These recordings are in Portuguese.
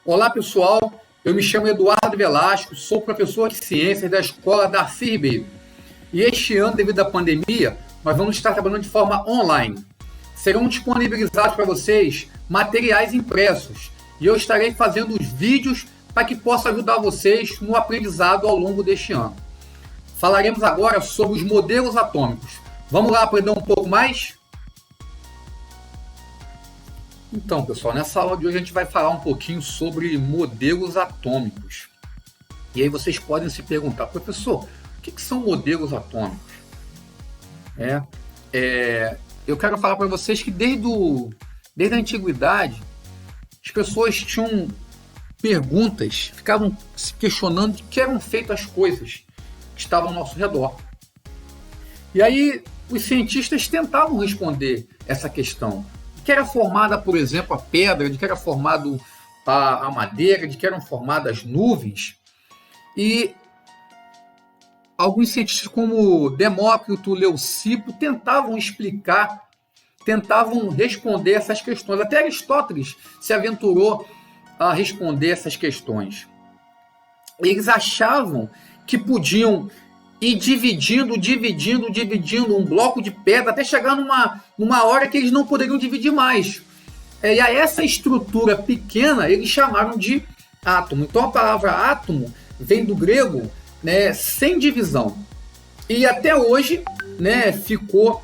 Olá, pessoal. Eu me chamo Eduardo Velasco, sou professor de ciências da Escola Darcy Ribeiro. E este ano, devido à pandemia, nós vamos estar trabalhando de forma online. Serão disponibilizados para vocês materiais impressos e eu estarei fazendo os vídeos para que possa ajudar vocês no aprendizado ao longo deste ano. Falaremos agora sobre os modelos atômicos. Vamos lá aprender um pouco mais? Então, pessoal, nessa aula de hoje a gente vai falar um pouquinho sobre modelos atômicos. E aí vocês podem se perguntar, professor, o que são modelos atômicos? Eu quero falar para vocês que desde a antiguidade as pessoas tinham perguntas, ficavam se questionando de que eram feitas as coisas que estavam ao nosso redor. E aí os cientistas tentavam responder essa questão. De que era formada, por exemplo, a pedra, de que era formado a madeira, de que eram formadas nuvens. E alguns cientistas como Demócrito, Leucipo, tentavam explicar, tentavam responder essas questões. Até Aristóteles se aventurou a responder essas questões. Eles achavam que podiam ir dividindo um bloco de pedra até chegar numa hora que eles não poderiam dividir mais. E a essa estrutura pequena eles chamaram de átomo. Então a palavra átomo vem do grego, sem divisão. E até hoje ficou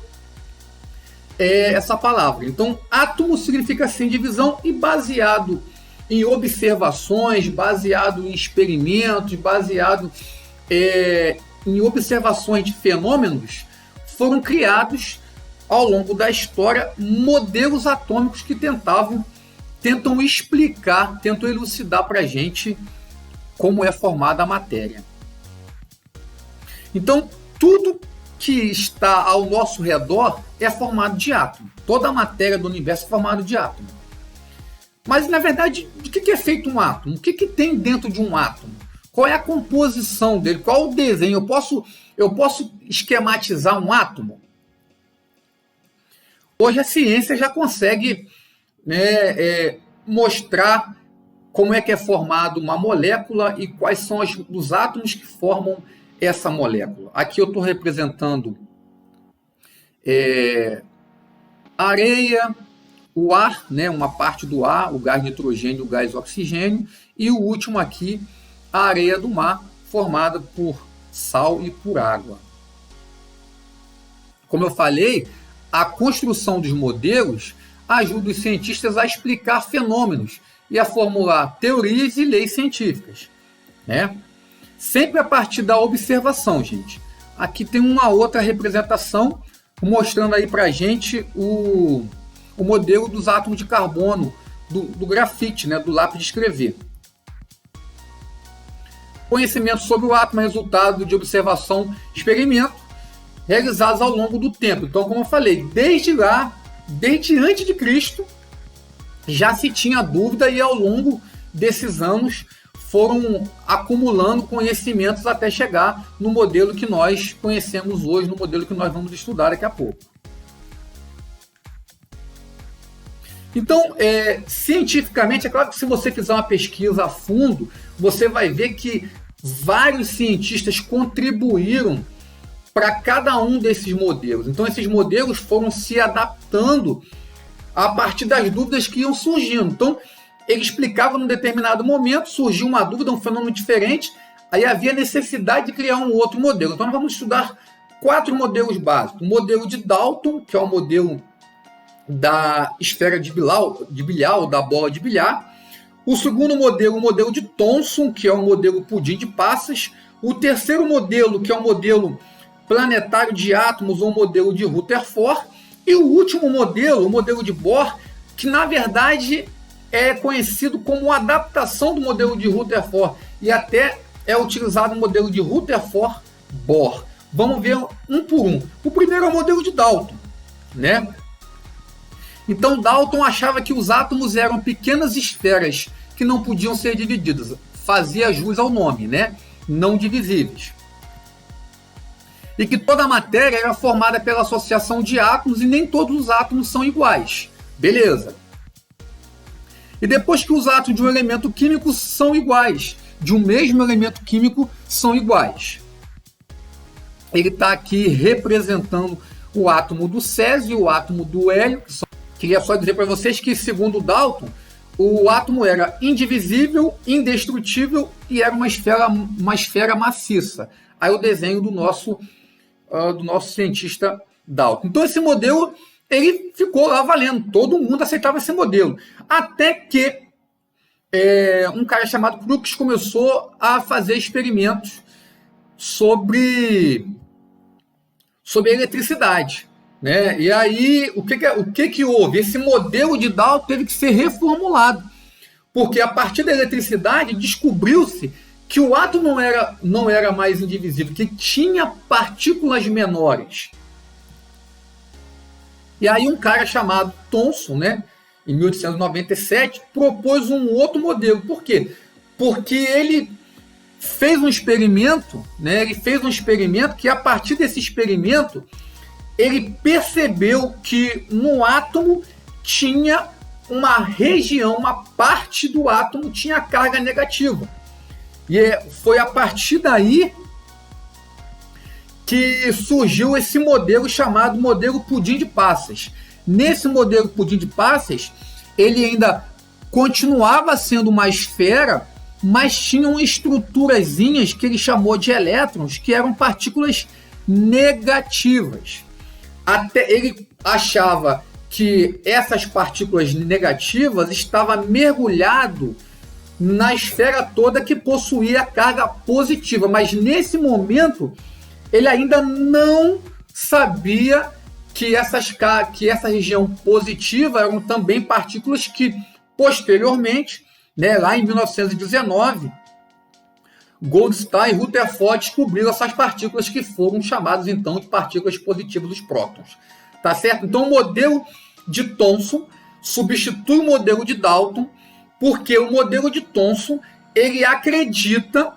essa palavra. Então átomo significa sem divisão e baseado em observações, baseado em experimentos, baseado em observações de fenômenos, foram criados ao longo da história modelos atômicos que tentam explicar, tentam elucidar para a gente como é formada a matéria. Então, tudo que está ao nosso redor é formado de átomo. Toda a matéria do universo é formada de átomo. Mas, na verdade, de que é feito um átomo? O que tem dentro de um átomo? Qual é a composição dele? Qual o desenho? Eu posso esquematizar um átomo? Hoje a ciência já consegue mostrar como é que é formada uma molécula e quais são os átomos que formam essa molécula. Aqui eu estou representando a areia, o ar, uma parte do ar, o gás nitrogênio, o gás oxigênio, e o último aqui, a areia do mar, formada por sal e por água. Como eu falei, a construção dos modelos ajuda os cientistas a explicar fenômenos e a formular teorias e leis científicas. Sempre a partir da observação, gente. Aqui tem uma outra representação mostrando aí para a gente o modelo dos átomos de carbono, do grafite, do lápis de escrever. Conhecimento sobre o átomo é resultado de observação de experimentos realizados ao longo do tempo. Então, como eu falei, desde antes de Cristo, já se tinha dúvida e ao longo desses anos foram acumulando conhecimentos até chegar no modelo que nós conhecemos hoje, no modelo que nós vamos estudar daqui a pouco. Então, cientificamente, é claro que se você fizer uma pesquisa a fundo, você vai ver que vários cientistas contribuíram para cada um desses modelos. Então, esses modelos foram se adaptando a partir das dúvidas que iam surgindo. Então, ele explicava num determinado momento, surgiu uma dúvida, um fenômeno diferente, aí havia necessidade de criar um outro modelo. Então, nós vamos estudar 4 modelos básicos. O modelo de Dalton, que é o modelo da esfera de bilhar, ou da bola de bilhar. O segundo modelo, o modelo de Thomson, que é o modelo pudim de passas. O terceiro modelo, que é o modelo planetário de átomos, ou modelo de Rutherford. E o último modelo, o modelo de Bohr, que na verdade é conhecido como adaptação do modelo de Rutherford. E até é utilizado o modelo de Rutherford-Bohr. Vamos ver um por um. O primeiro é o modelo de Dalton, Então, Dalton achava que os átomos eram pequenas esferas que não podiam ser divididas. Fazia jus ao nome, não divisíveis. E que toda a matéria era formada pela associação de átomos e nem todos os átomos são iguais. Beleza. E depois que os átomos de um elemento químico são iguais, de um mesmo elemento químico são iguais. Ele está aqui representando o átomo do césio e o átomo do hélio. Queria só dizer para vocês que, segundo Dalton, o átomo era indivisível, indestrutível e era uma esfera maciça. Aí o desenho do nosso cientista Dalton. Então esse modelo ele ficou lá valendo, todo mundo aceitava esse modelo. Até que um cara chamado Crookes começou a fazer experimentos sobre a eletricidade, né? E aí, o que houve? Esse modelo de Dalton teve que ser reformulado, porque a partir da eletricidade descobriu-se que o átomo não era mais indivisível, que tinha partículas menores. E aí um cara chamado Thomson, né, em 1897, propôs um outro modelo. Por quê? Porque ele fez um experimento, né? Ele fez um experimento que, a partir desse experimento, ele percebeu que no átomo tinha uma região, uma parte do átomo tinha carga negativa. E foi a partir daí que surgiu esse modelo chamado modelo pudim de passas. Nesse modelo pudim de passas, ele ainda continuava sendo uma esfera, mas tinham estruturazinhas que ele chamou de elétrons, que eram partículas negativas. Até ele achava que essas partículas negativas estavam mergulhado na esfera toda que possuía carga positiva, mas nesse momento ele ainda não sabia que essa região positiva eram também partículas que posteriormente, né, lá em 1919, Goldstein e Rutherford descobriram essas partículas que foram chamadas então de partículas positivas dos prótons. Tá certo? Então o modelo de Thomson substitui o modelo de Dalton, porque o modelo de Thomson ele acredita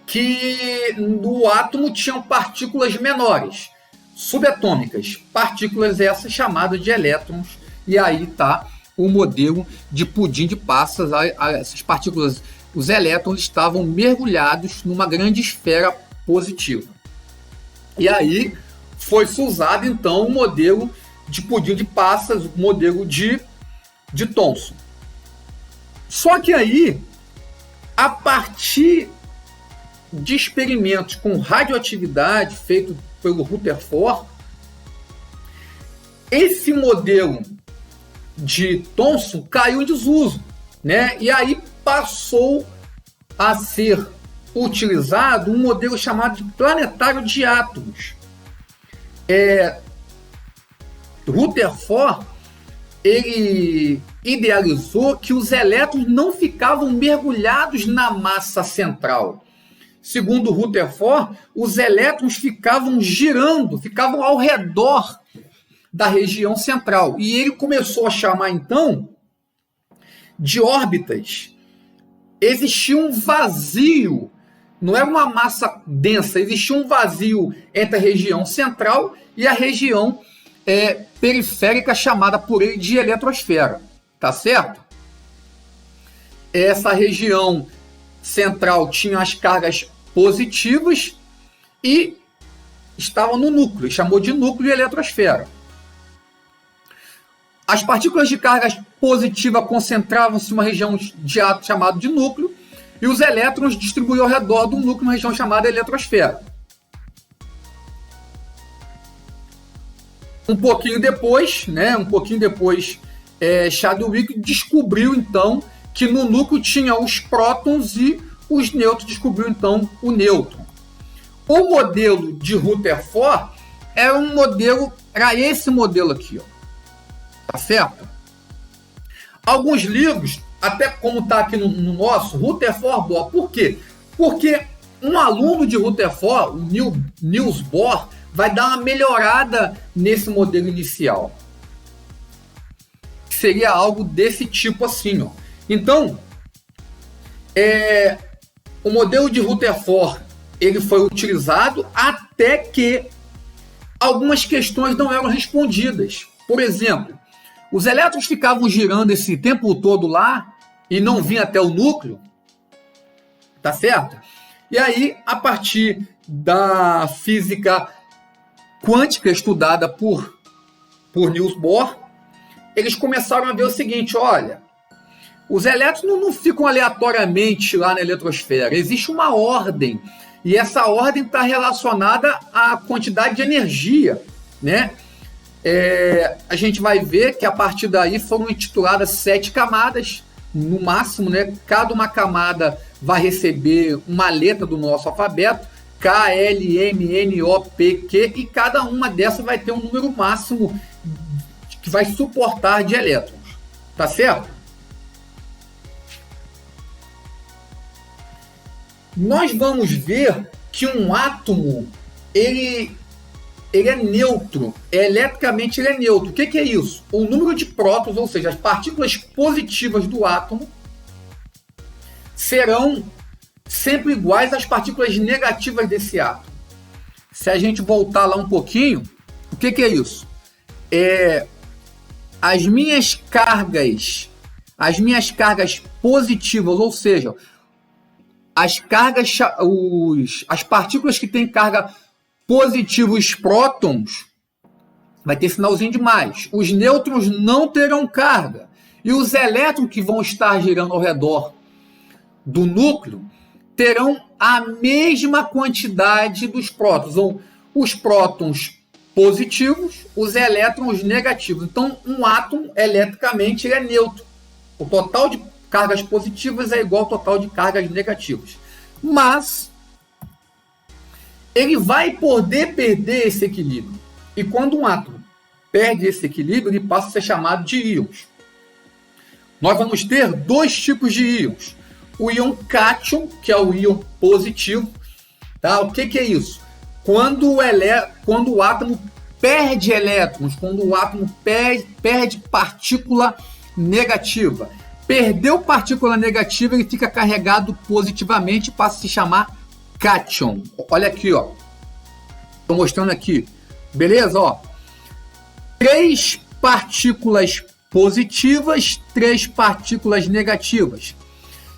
que no átomo tinham partículas menores, subatômicas, partículas essas chamadas de elétrons, e aí está o modelo de pudim de passas. Essas partículas, os elétrons, estavam mergulhados numa grande esfera positiva. E aí foi-se usado então o modelo de pudim de passas, o modelo de Thomson. Só que aí, a partir de experimentos com radioatividade feito pelo Rutherford, esse modelo de Thomson caiu em desuso, né? E aí passou a ser utilizado um modelo chamado de planetário de átomos. Rutherford ele idealizou que os elétrons não ficavam mergulhados na massa central. Segundo Rutherford, os elétrons ficavam girando, ficavam ao redor da região central. E ele começou a chamar, então, de órbitas. Existia um vazio, não era uma massa densa, existia um vazio entre a região central e a região periférica, chamada por ele de eletrosfera. Tá certo? Essa região central tinha as cargas positivas e estava no núcleo, chamou de núcleo e eletrosfera. As partículas de carga positiva concentravam-se em uma região de átomo chamada de núcleo e os elétrons distribuíam ao redor do núcleo, uma região chamada eletrosfera. Um pouquinho depois, Chadwick descobriu então que no núcleo tinha os prótons e os nêutrons, descobriu então o nêutron. O modelo de Rutherford era esse modelo aqui, ó. Tá certo? Alguns livros, até como está aqui no nosso, Rutherford Bohr. Por quê? Porque um aluno de Rutherford, o Niels Bohr, vai dar uma melhorada nesse modelo inicial. Seria algo desse tipo assim, ó. Então, o modelo de Rutherford ele foi utilizado até que algumas questões não eram respondidas. Por exemplo, Os elétrons ficavam girando esse tempo todo lá e não vinham até o núcleo, tá certo? E aí, a partir da física quântica estudada por Niels Bohr, eles começaram a ver o seguinte, olha, os elétrons não ficam aleatoriamente lá na eletrosfera, existe uma ordem, e essa ordem está relacionada à quantidade de energia, né? A gente vai ver que a partir daí foram intituladas 7 camadas, no máximo, né? Cada uma camada vai receber uma letra do nosso alfabeto, K, L, M, N, O, P, Q, e cada uma dessas vai ter um número máximo que vai suportar de elétrons, tá certo? Nós vamos ver que um átomo, ele é neutro, eletricamente ele é neutro. O que é isso? O número de prótons, ou seja, as partículas positivas do átomo, serão sempre iguais às partículas negativas desse átomo. Se a gente voltar lá um pouquinho, o que é isso? As minhas cargas positivas, ou seja, as partículas que têm carga positiva, os prótons, vai ter sinalzinho de mais. Os nêutrons não terão carga. E os elétrons que vão estar girando ao redor do núcleo terão a mesma quantidade dos prótons. Ou os prótons positivos, os elétrons negativos. Então, um átomo, eletricamente, ele é neutro. O total de cargas positivas é igual ao total de cargas negativas. Mas ele vai poder perder esse equilíbrio. E quando um átomo perde esse equilíbrio, ele passa a ser chamado de íons. Nós vamos ter 2 tipos de íons. O íon cátion, que é o íon positivo. Tá? O que é isso? Quando o átomo perde elétrons, quando o átomo perde partícula negativa. Perdeu partícula negativa, ele fica carregado positivamente e passa a se chamar cátion. Olha aqui, ó. Estou mostrando aqui. Beleza? Ó. 3 partículas positivas, 3 partículas negativas.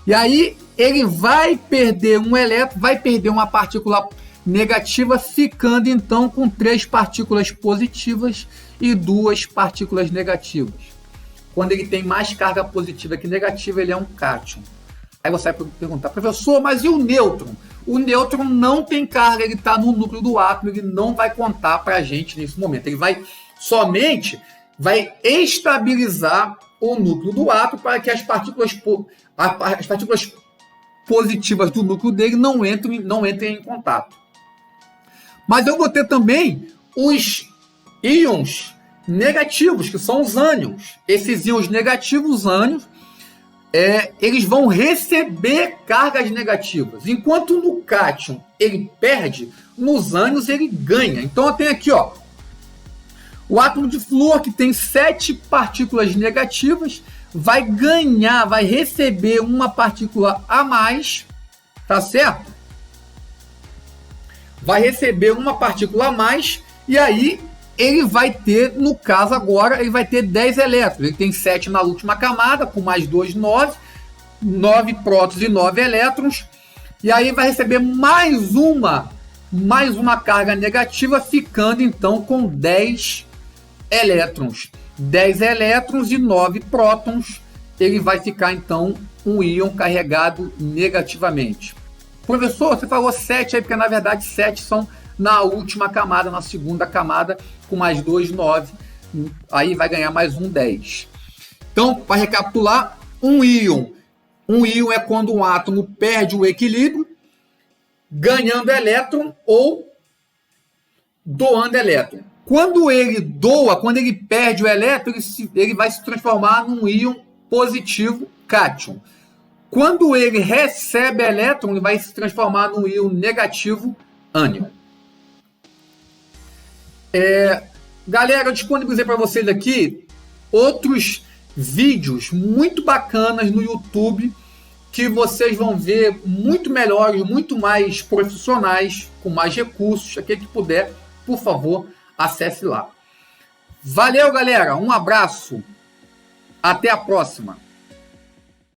E aí ele vai perder um elétron, vai perder uma partícula negativa, ficando então com 3 partículas positivas e 2 partículas negativas. Quando ele tem mais carga positiva que negativa, ele é um cátion. Aí você vai perguntar, professor, mas e o nêutron? O nêutron não tem carga, ele está no núcleo do átomo, ele não vai contar para a gente nesse momento. Ele vai estabilizar o núcleo do átomo para que as partículas positivas do núcleo dele não entrem em contato. Mas eu vou ter também os íons negativos, que são os ânions. Esses íons negativos, os ânions, eles vão receber cargas negativas. Enquanto no cátion ele perde, nos ânions ele ganha. Então eu tenho aqui, ó, o átomo de flúor, que tem 7 partículas negativas, vai ganhar, vai receber uma partícula a mais, tá certo? Vai receber uma partícula a mais, e aí ele vai ter, no caso agora, ele vai ter 10 elétrons. Ele tem 7 na última camada, com mais 2, 9. 9 prótons e 9 elétrons. E aí vai receber mais uma carga negativa, ficando então com 10 elétrons. 10 elétrons e 9 prótons. Ele vai ficar então um íon carregado negativamente. Professor, você falou 7 aí, porque na verdade 7 são na última camada, na segunda camada, com mais 2, 9. Aí vai ganhar mais 10. Então, para recapitular, um íon é quando um átomo perde o equilíbrio, ganhando elétron ou doando elétron. Quando ele perde o elétron, ele vai se transformar num íon positivo, cátion. Quando ele recebe elétron, ele vai se transformar num íon negativo, ânion. Galera, eu disponibilizei para vocês aqui outros vídeos muito bacanas no YouTube, que vocês vão ver muito melhores, muito mais profissionais, com mais recursos. Aquele que puder, por favor, acesse lá. Valeu, galera. Um abraço. Até a próxima!